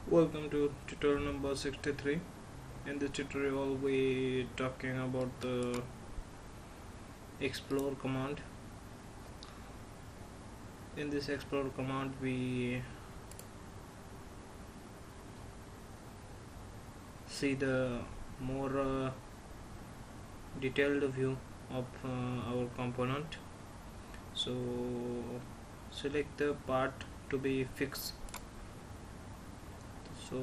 Welcome to tutorial number 63. In this tutorial we talking about the explore command. In this explore command we see the more detailed view of our component. So select the part to be fixed. So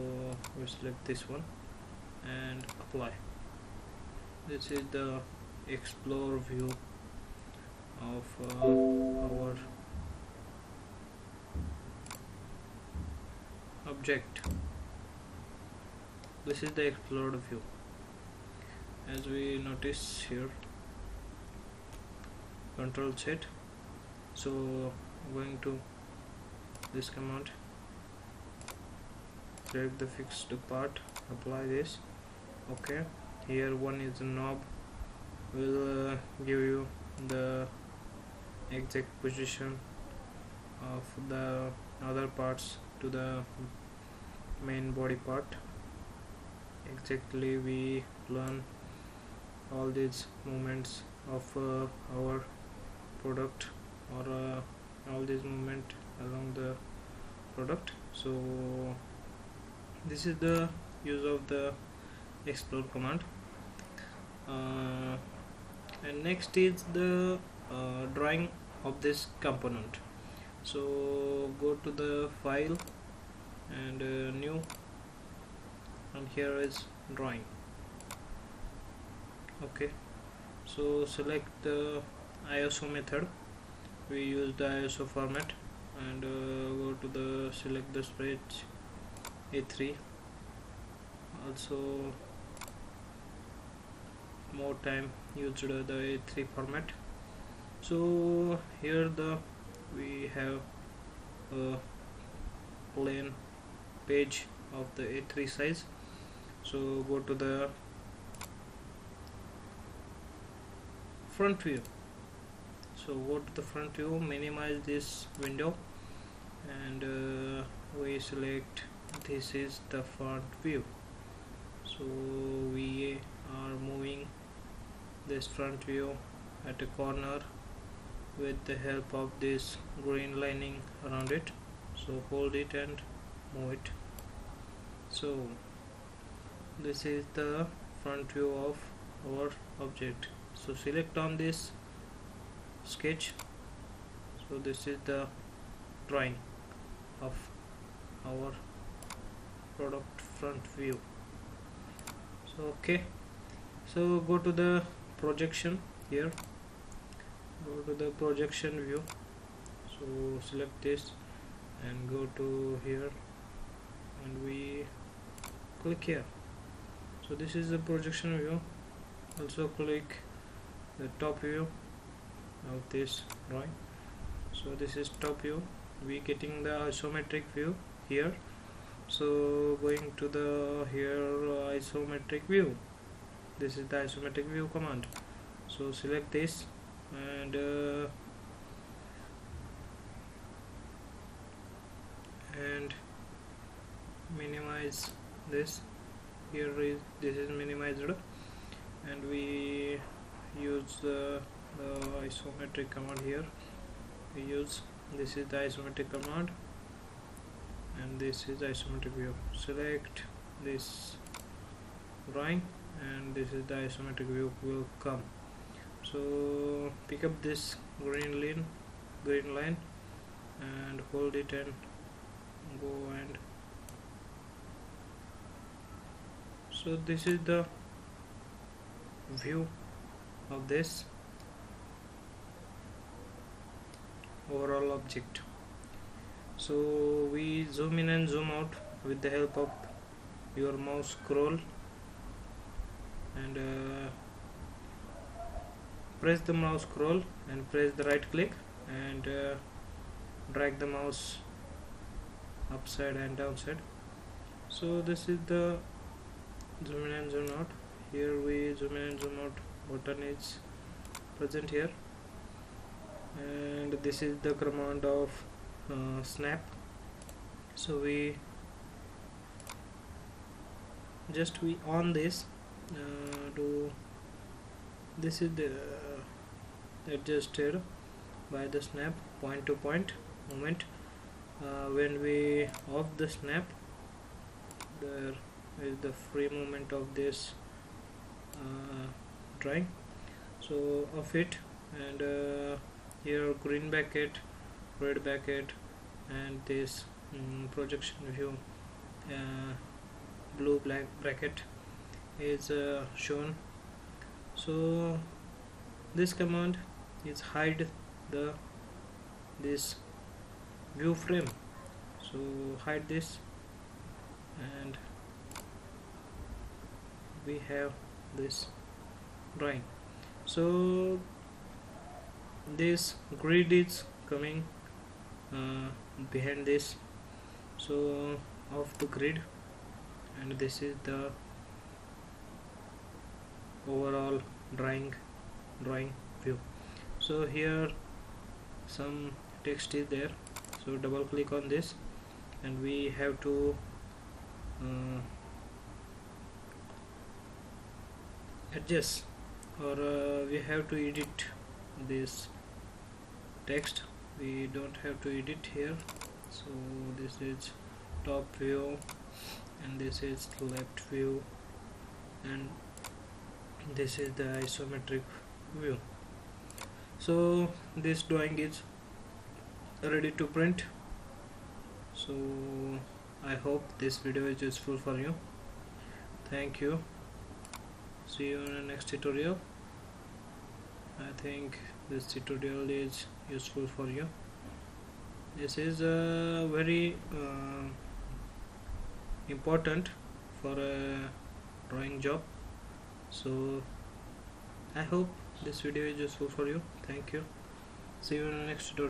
we select this one and apply. This is the explore view of our object. This is the explored view. As we notice here, control Z. So going to this command, select the fixed part, apply this. Okay, here one is the knob, will give you the exact position of the other parts to the main body part. Exactly we learn all these movements of our product, or all these movement along the product. So this is the use of the explore command. And next is the drawing of this component. So go to the file and new, and here is drawing. Okay, so select the ISO method. We use the ISO format, and go to the select the spread A3. Also more time used the A3 format. So here we have a plain page of the A3 size. So go to the front view. So go to the front view, minimize this window, and we select this is the front view. So we are moving this front view at a corner with the help of this green lining around it. So hold it and move it. So this is the front view of our object. So select on this sketch. So this is the drawing of our product front view. So okay, so go to the projection here, go to the projection view. So select this and go to here, and we click here. So this is the projection view. Also click the top view of this drawing. So this is top view. We getting the isometric view here. So going to the here isometric view. This is the isometric view command. So select this and minimize this. Here is this is minimized, and we use the isometric command here. We use this is the isometric command, and this is isometric view. Select this drawing, and this is the isometric view will come. So pick up this green line and hold it and go, and so this is the view of this overall object. So we zoom in and zoom out with the help of your mouse scroll, and press the mouse scroll and press the right click and drag the mouse upside and downside. So this is the zoom in and zoom out. Here we zoom in and zoom out button is present here, and this is the command of snap. So we just we on this to this is the adjusted by the snap point to point moment. When we off the snap, there is the free movement of this drawing, so off it, and here green bracket, red bracket, and this projection view blue black bracket is shown. So this command is hide the this view frame, so hide this, and we have this drawing. So this grid is coming behind this, so of the grid, and this is the overall drawing view. So here some text is there, so double click on this, and we have to adjust, or we have to edit this text. We don't have to edit here. So this is top view, and this is left view, and this is the isometric view. So this drawing is ready to print. So I hope this video is useful for you. Thank you. See you in the next tutorial. I think this tutorial is useful for you. This is very important for a drawing job. So I hope this video is useful for you. Thank you. See you in the next tutorial.